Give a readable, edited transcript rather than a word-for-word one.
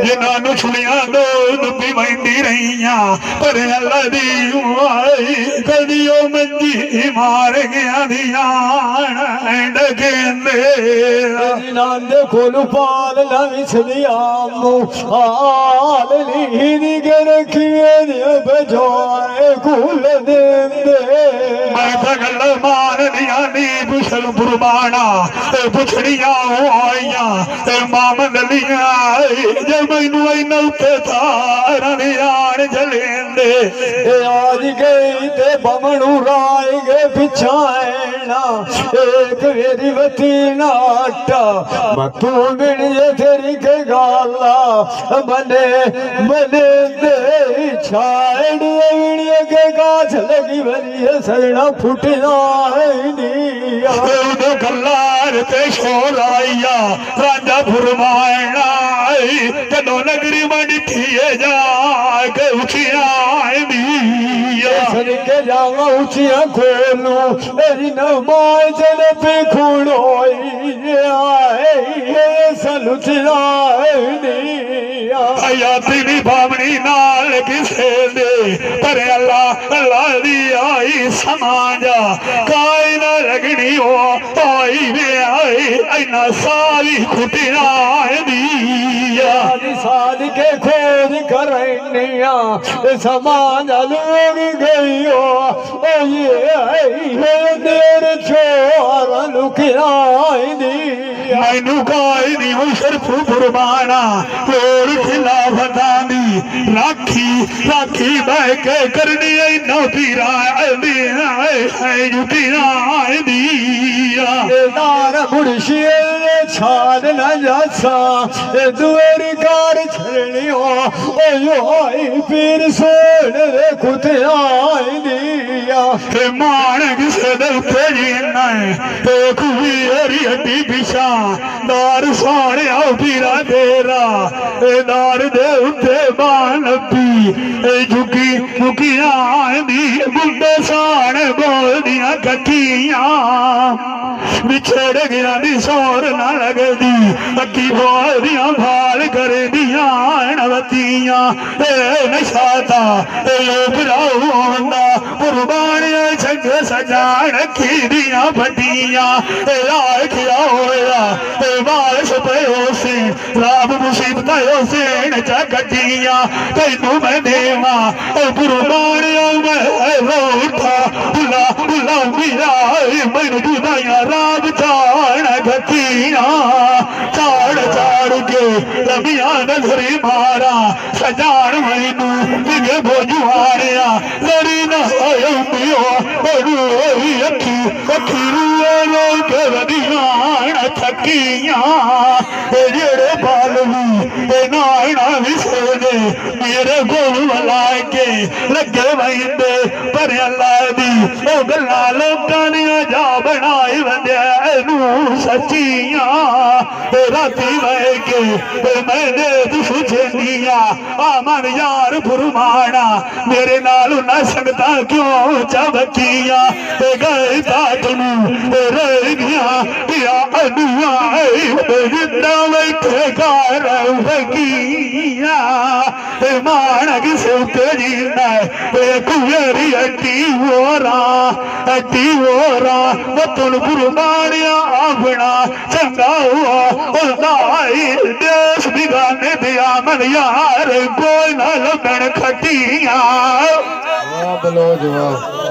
जिन्होंने छुड़िया दूध पी बहती रही पर अल्लाह दी आई कदियो मंजी मार गया दिया नांदे खोलू पाल लविछलिया हाल ली रखिए बजाए कुल देंदे मैं गल मान दिया नी पुछल पुरबाना पुछड़िया आईया मामन लिया जे मैनू इना उत्ते तार आन जलेंदे आज गई ते बमनू राय गए पिछाएना एक मेरी वती नाटा मतू मिल जे तेरी के गाला मने मने दे छाड़ विड़िए के गाछ लगी बनी सजना फुटना नहीं गल्लार ते शोर आईया राजा फुरमाना जदों नगरी में डिठिए जा के उठिया के जावा उचिया खोलू मेरी नमाय चले पे खूनो सलुचना तेरी बावनी नाल किसे दे पर अल्लाह अल्लाह दी आई समाजा काई ना लगनी हो आई वे आई इना सारी खुटिया दिया साल के खोज करनिया समाज लोग गई हो ये देर छोर लुकियाई दिया मैनू काई दी हो शर्फ कुर्बाना और खिलाफता दी राखी राखी बह के करनी इना पीरा है जुटिया दिया दार मुर्शिए छान न जासा दुएर कार छड़नी हो पीर सोन रे कुते आई दिया मानक से दलते जीना है कुई हरी हड्डी पिछा दार सोने आओ पीरा तेरा दार दे उत्ते बान पी झुकी झुकी आंदी बुड्ढे साण बोल दिया कठिया बिछड़ गया दी सोर न लगदी अक्की बोल दिया भाल कर दिया नवतिया नशाता लोभराउंदा कुर्बानियां छग सजान रखी दिया बटिया लाखिया होया बारिश पयो से राब मुसीबत से नचकटिया तैनू मैं देवा कुर्बानियां मैं रोठा बुला बुला मेरा मैनू जुदाइया राब चाण घटिया चाड़ चाड़ के रबिया नजरी मारा सजान मैनू दिगे बोजुआरिया लड़ी न आयो पियो बड़ू अखी अखी रो के रबिया थकिया जेड़े बालवी नाना विसे दे मेरे गोल वाला के लगे वहींदे पर अल्लाह दी ओ गल्ला लोकां दियां जा बनाई वंदे सच्चिया राती बह के मैंने दुसुचनिया आमन यार फुरमाना मेरे नाल न संगता क्यों चबकिया गए तातनू रह गया पिया अनुआ जिंदा बैठे कार बकिया मानक से उते जीना कुएरी अड्डी वोरा तुन कुर्बानिया अपना चंगा हुआ देश बिगाने दिया मन यार कोई न लबन खटिया बलोज वाह